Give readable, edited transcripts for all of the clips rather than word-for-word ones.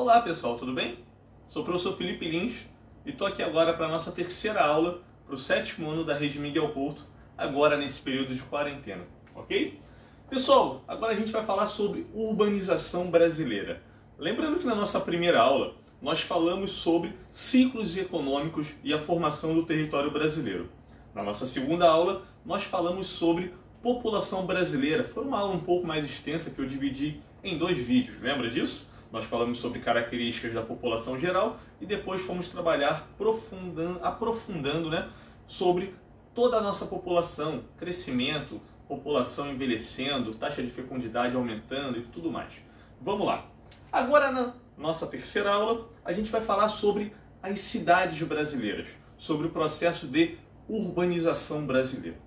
Olá pessoal, tudo bem? Sou o professor Felipe Lins e estou aqui agora para a nossa terceira aula para o 7º ano da Rede Miguel Couto, agora nesse período de quarentena, ok? Pessoal, agora a gente vai falar sobre urbanização brasileira. Lembrando que na nossa primeira aula nós falamos sobre ciclos econômicos e a formação do território brasileiro. Na nossa segunda aula nós falamos sobre população brasileira. Foi uma aula um pouco mais extensa que eu dividi em 2 vídeos, lembra disso? Nós falamos sobre características da população geral e depois fomos trabalhar aprofundando, sobre toda a nossa população, crescimento, população envelhecendo, taxa de fecundidade aumentando e tudo mais. Vamos lá. Agora, na nossa terceira aula, a gente vai falar sobre as cidades brasileiras, sobre o processo de urbanização brasileira.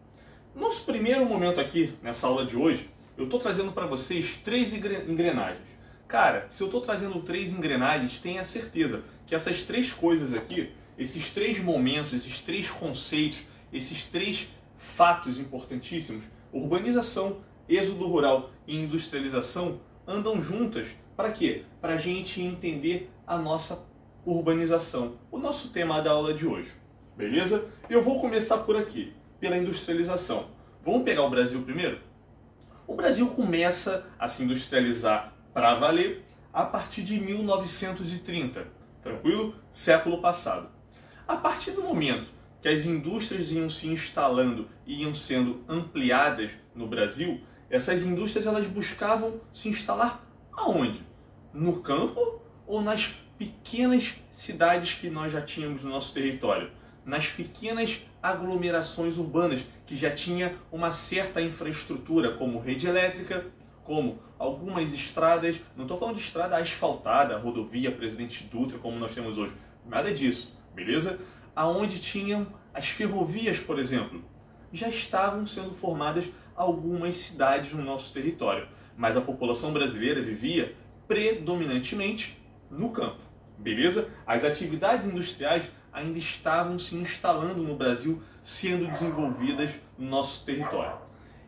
Nosso primeiro momento aqui, nessa aula de hoje, eu estou trazendo para vocês 3 engrenagens. Cara, se eu estou trazendo 3 engrenagens, tenha certeza que essas 3 coisas aqui, esses 3 momentos, esses 3 conceitos, esses 3 fatos importantíssimos, urbanização, êxodo rural e industrialização, andam juntas. Para quê? Para a gente entender a nossa urbanização, o nosso tema da aula de hoje. Beleza? Eu vou começar por aqui, pela industrialização. Vamos pegar o Brasil primeiro? O Brasil começa a se industrializar para valer a partir de 1930, tranquilo? Século passado. A partir do momento que as indústrias iam se instalando e iam sendo ampliadas no Brasil, essas indústrias elas buscavam se instalar aonde? No campo ou nas pequenas cidades que nós já tínhamos no nosso território? Nas pequenas aglomerações urbanas que já tinha uma certa infraestrutura, como rede elétrica, como algumas estradas, não estou falando de estrada asfaltada, rodovia Presidente Dutra, como nós temos hoje, nada disso, beleza? Aonde tinham as ferrovias, por exemplo, já estavam sendo formadas algumas cidades no nosso território, mas a população brasileira vivia predominantemente no campo, beleza? As atividades industriais ainda estavam se instalando no Brasil, sendo desenvolvidas no nosso território.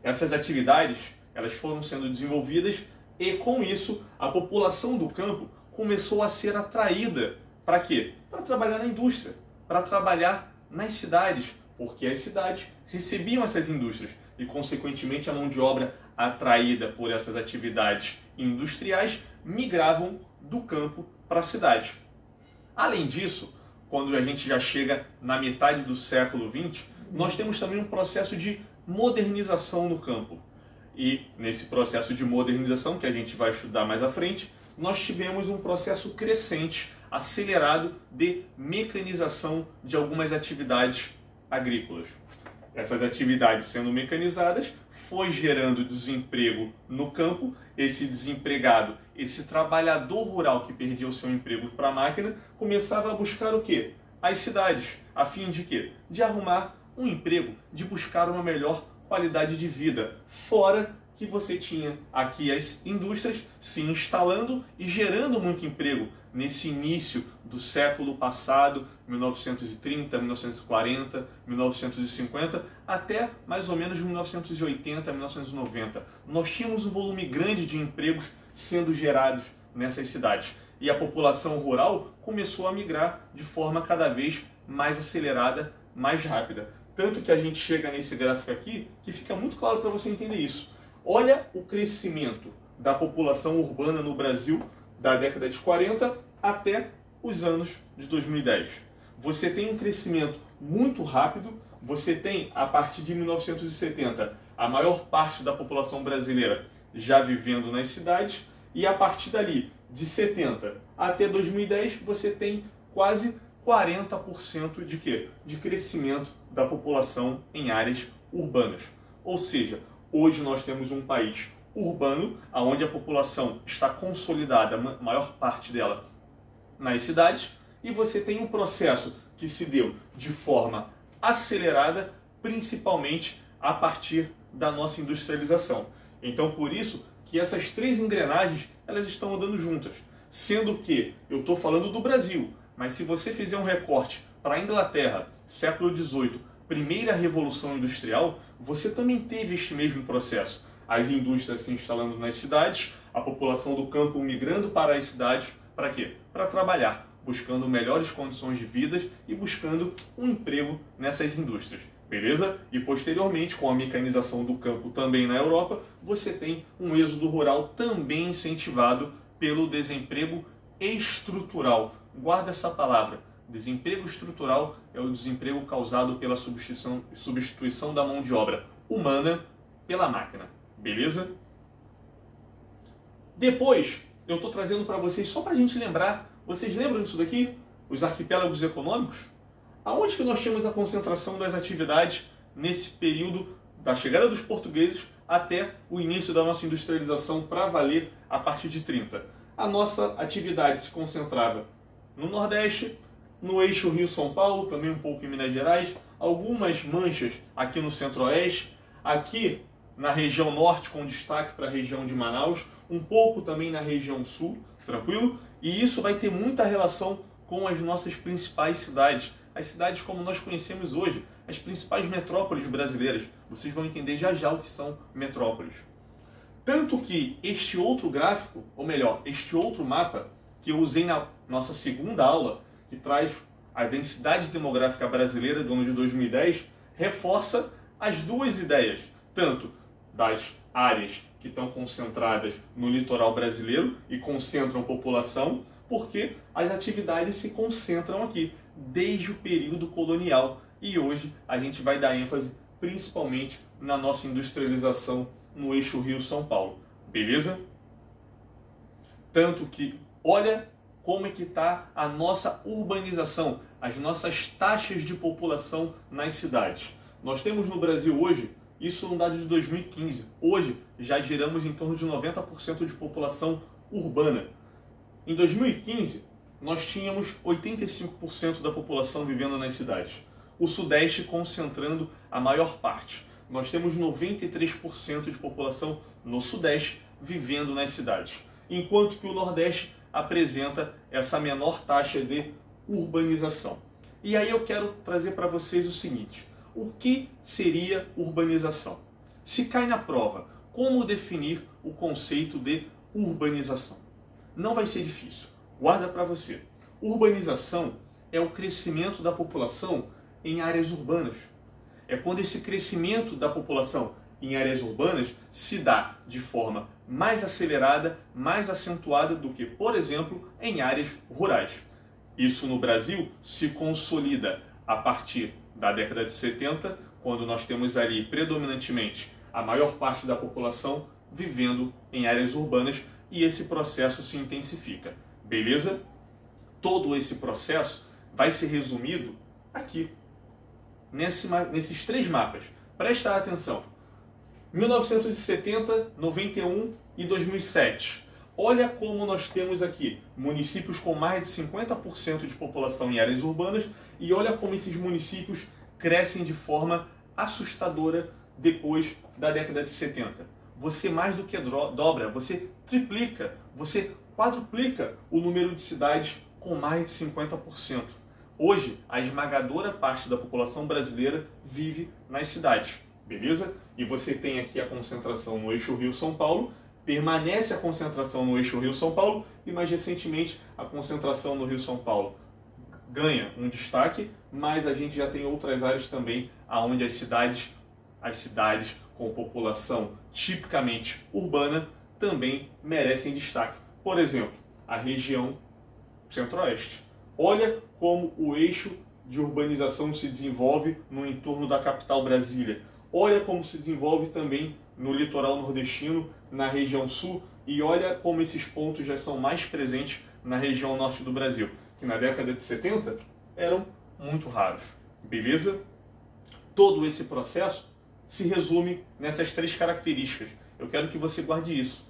Essas atividades elas foram sendo desenvolvidas e, com isso, a população do campo começou a ser atraída para quê? Para trabalhar na indústria, para trabalhar nas cidades, porque as cidades recebiam essas indústrias e, consequentemente, a mão de obra atraída por essas atividades industriais migravam do campo para a cidade. Além disso, quando a gente já chega na metade do século XX, nós temos também um processo de modernização no campo. E nesse processo de modernização, que a gente vai estudar mais à frente, nós tivemos um processo crescente, acelerado de mecanização de algumas atividades agrícolas. Essas atividades sendo mecanizadas, foi gerando desemprego no campo. Esse desempregado, esse trabalhador rural que perdia o seu emprego para a máquina, começava a buscar o quê? As cidades, a fim de quê? De arrumar um emprego, de buscar uma melhor qualidade de vida, fora que você tinha aqui as indústrias se instalando e gerando muito emprego nesse início do século passado, 1930, 1940, 1950, até mais ou menos 1980, 1990. Nós tínhamos um volume grande de empregos sendo gerados nessas cidades e a população rural começou a migrar de forma cada vez mais acelerada, mais rápida. Tanto que a gente chega nesse gráfico aqui, que fica muito claro para você entender isso. Olha o crescimento da população urbana no Brasil da década de 40 até os anos de 2010. Você tem um crescimento muito rápido, você tem, a partir de 1970, a maior parte da população brasileira já vivendo nas cidades, e a partir dali, de 70 até 2010, você tem quase 40% de quê? De crescimento da população em áreas urbanas. Ou seja, hoje nós temos um país urbano, onde a população está consolidada, a maior parte dela nas cidades, e você tem um processo que se deu de forma acelerada, principalmente a partir da nossa industrialização. Então, por isso que essas 3 engrenagens elas estão andando juntas, sendo que eu estou falando do Brasil, mas se você fizer um recorte para a Inglaterra, século XVIII, primeira revolução industrial, você também teve este mesmo processo. As indústrias se instalando nas cidades, a população do campo migrando para as cidades, para quê? Para trabalhar, buscando melhores condições de vida e buscando um emprego nessas indústrias. Beleza? E posteriormente, com a mecanização do campo também na Europa, você tem um êxodo rural também incentivado pelo desemprego estrutural. Guarda essa palavra. Desemprego estrutural é o desemprego causado pela substituição da mão de obra humana pela máquina. Beleza? Depois, eu estou trazendo para vocês, só para a gente lembrar, vocês lembram disso daqui? Os arquipélagos econômicos? Aonde que nós temos a concentração das atividades nesse período da chegada dos portugueses até o início da nossa industrialização para valer a partir de 30? A nossa atividade se concentrava no Nordeste, no eixo Rio-São Paulo, também um pouco em Minas Gerais, algumas manchas aqui no Centro-Oeste, aqui na região Norte com destaque para a região de Manaus, um pouco também na região Sul, tranquilo? E isso vai ter muita relação com as nossas principais cidades, as cidades como nós conhecemos hoje, as principais metrópoles brasileiras. Vocês vão entender já já o que são metrópoles. Tanto que este outro gráfico, ou melhor, este outro mapa, que eu usei na nossa segunda aula, que traz a densidade demográfica brasileira do ano de 2010, reforça as duas ideias, tanto das áreas que estão concentradas no litoral brasileiro e concentram população, porque as atividades se concentram aqui, desde o período colonial. E hoje a gente vai dar ênfase principalmente na nossa industrialização no eixo Rio-São Paulo. Beleza? Tanto que, olha como é que está a nossa urbanização, as nossas taxas de população nas cidades. Nós temos no Brasil hoje, isso no dado de 2015, hoje já giramos em torno de 90% de população urbana. Em 2015, nós tínhamos 85% da população vivendo nas cidades. O Sudeste concentrando a maior parte. Nós temos 93% de população no Sudeste vivendo nas cidades. Enquanto que o Nordeste apresenta essa menor taxa de urbanização. E aí eu quero trazer para vocês o seguinte: o que seria urbanização? Se cai na prova, como definir o conceito de urbanização? Não vai ser difícil. Guarda para você. Urbanização é o crescimento da população em áreas urbanas. É quando esse crescimento da população em áreas urbanas se dá de forma mais acelerada, mais acentuada do que, por exemplo, em áreas rurais. Isso no Brasil se consolida a partir da década de 70, quando nós temos ali predominantemente a maior parte da população vivendo em áreas urbanas e esse processo se intensifica. Beleza? Todo esse processo vai ser resumido aqui, nesses três mapas. Presta atenção. 1970, 91 e 2007. Olha como nós temos aqui municípios com mais de 50% de população em áreas urbanas e olha como esses municípios crescem de forma assustadora depois da década de 70. Você mais do que dobra, você triplica, você quadruplica o número de cidades com mais de 50%. Hoje, a esmagadora parte da população brasileira vive nas cidades, beleza? E você tem aqui a concentração no eixo Rio-São Paulo, permanece a concentração no eixo Rio-São Paulo e mais recentemente a concentração no Rio-São Paulo ganha um destaque, mas a gente já tem outras áreas também onde as cidades com população tipicamente urbana também merecem destaque. Por exemplo, a região Centro-Oeste. Olha como o eixo de urbanização se desenvolve no entorno da capital Brasília. Olha como se desenvolve também no litoral nordestino, na região sul, e olha como esses pontos já são mais presentes na região norte do Brasil, que na década de 70 eram muito raros. Beleza? Todo esse processo se resume nessas três características. Eu quero que você guarde isso.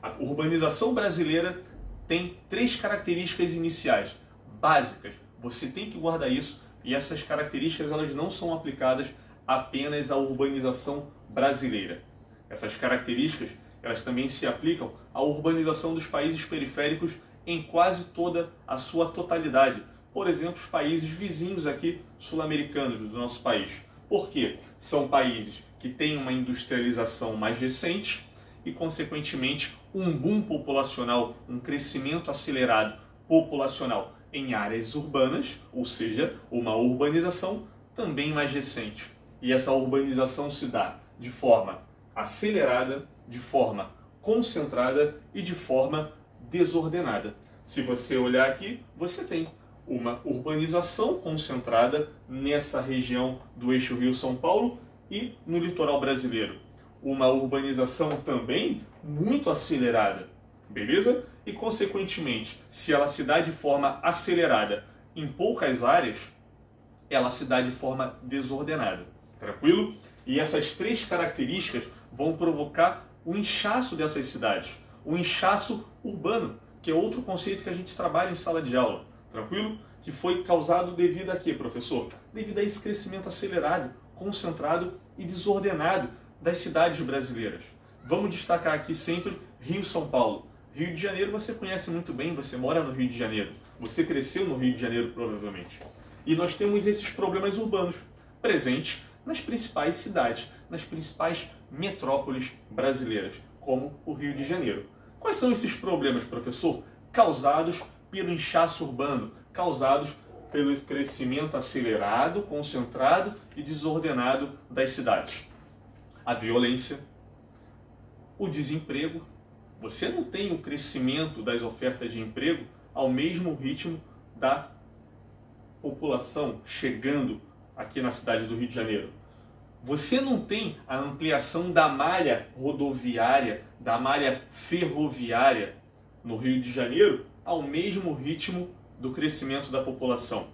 A urbanização brasileira tem três características iniciais, básicas. Você tem que guardar isso, e essas características elas não são aplicadas apenas à urbanização brasileira. Essas características elas também se aplicam à urbanização dos países periféricos em quase toda a sua totalidade. Por exemplo, os países vizinhos aqui sul-americanos do nosso país. Por quê? São países que têm uma industrialização mais recente e, consequentemente, um boom populacional, um crescimento acelerado populacional em áreas urbanas, ou seja, uma urbanização também mais recente. E essa urbanização se dá de forma acelerada, de forma concentrada e de forma desordenada. Se você olhar aqui, você tem uma urbanização concentrada nessa região do eixo Rio-São Paulo e no litoral brasileiro. Uma urbanização também muito acelerada, beleza? E, consequentemente, se ela se dá de forma acelerada em poucas áreas, ela se dá de forma desordenada, tranquilo? E essas três características vão provocar o inchaço dessas cidades, o inchaço urbano, que é outro conceito que a gente trabalha em sala de aula, tranquilo? Que foi causado devido a quê, professor? Devido a esse crescimento acelerado, concentrado e desordenado das cidades brasileiras. Vamos destacar aqui sempre Rio-São Paulo. Rio de Janeiro você conhece muito bem, você mora no Rio de Janeiro, você cresceu no Rio de Janeiro provavelmente. E nós temos esses problemas urbanos presentes nas principais cidades, nas principais metrópoles brasileiras, como o Rio de Janeiro. Quais são esses problemas, professor? Causados pelo inchaço urbano, causados pelo crescimento acelerado, concentrado e desordenado das cidades. A violência, o desemprego. Você não tem o crescimento das ofertas de emprego ao mesmo ritmo da população chegando aqui na cidade do Rio de Janeiro. Você não tem a ampliação da malha rodoviária, da malha ferroviária no Rio de Janeiro ao mesmo ritmo do crescimento da população.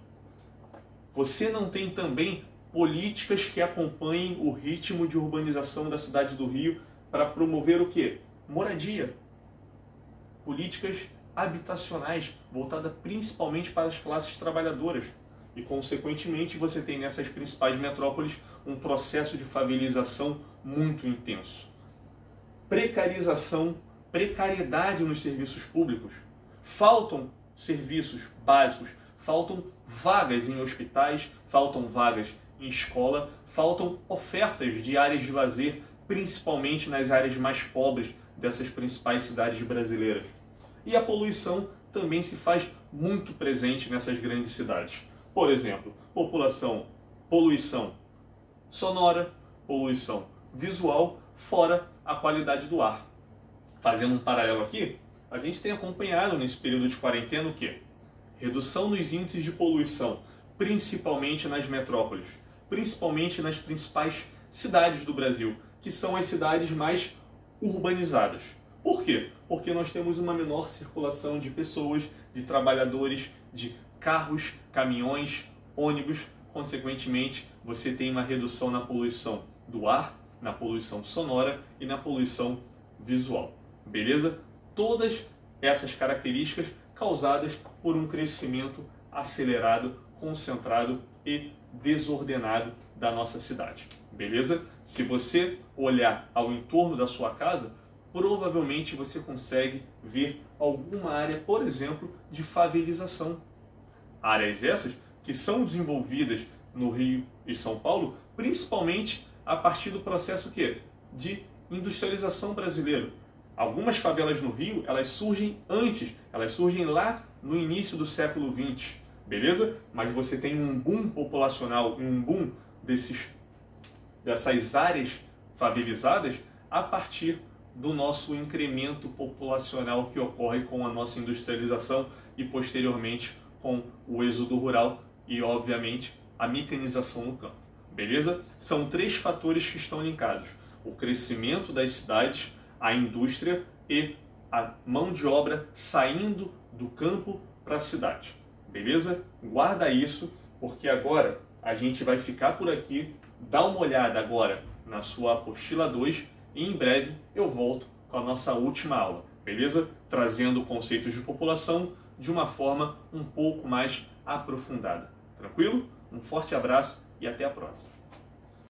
Você não tem também políticas que acompanhem o ritmo de urbanização da cidade do Rio para promover o quê? Moradia. Políticas habitacionais, voltadas principalmente para as classes trabalhadoras. E, consequentemente, você tem nessas principais metrópoles um processo de favelização muito intenso. Precarização, precariedade nos serviços públicos. Faltam serviços básicos, faltam vagas em hospitais, faltam vagas em escola, faltam ofertas de áreas de lazer, principalmente nas áreas mais pobres dessas principais cidades brasileiras. E a poluição também se faz muito presente nessas grandes cidades. Por exemplo, poluição sonora, poluição visual, fora a qualidade do ar. Fazendo um paralelo aqui, a gente tem acompanhado nesse período de quarentena o quê? Redução nos índices de poluição, principalmente nas metrópoles, principalmente nas principais cidades do Brasil, que são as cidades mais urbanizadas. Por quê? Porque nós temos uma menor circulação de pessoas, de trabalhadores, de carros, caminhões, ônibus. Consequentemente, você tem uma redução na poluição do ar, na poluição sonora e na poluição visual. Beleza? Todas essas características causadas por um crescimento acelerado, concentrado e desordenado da nossa cidade. Beleza? Se você olhar ao entorno da sua casa, provavelmente você consegue ver alguma área, por exemplo, de favelização. Áreas essas que são desenvolvidas no Rio e São Paulo, principalmente a partir do processo de industrialização brasileiro. Algumas favelas no Rio, elas surgem antes, elas surgem lá no início do século XX, beleza? Mas você tem um boom populacional, um boom dessas áreas favelizadas a partir do nosso incremento populacional que ocorre com a nossa industrialização e posteriormente com o êxodo rural e, obviamente, a mecanização no campo. Beleza? São três fatores que estão linkados: o crescimento das cidades, a indústria e a mão de obra saindo do campo para a cidade. Beleza? Guarda isso, porque agora a gente vai ficar por aqui, dá uma olhada agora na sua apostila 2 e em breve eu volto com a nossa última aula, beleza? Trazendo conceitos de população de uma forma um pouco mais aprofundada. Tranquilo? Um forte abraço e até a próxima.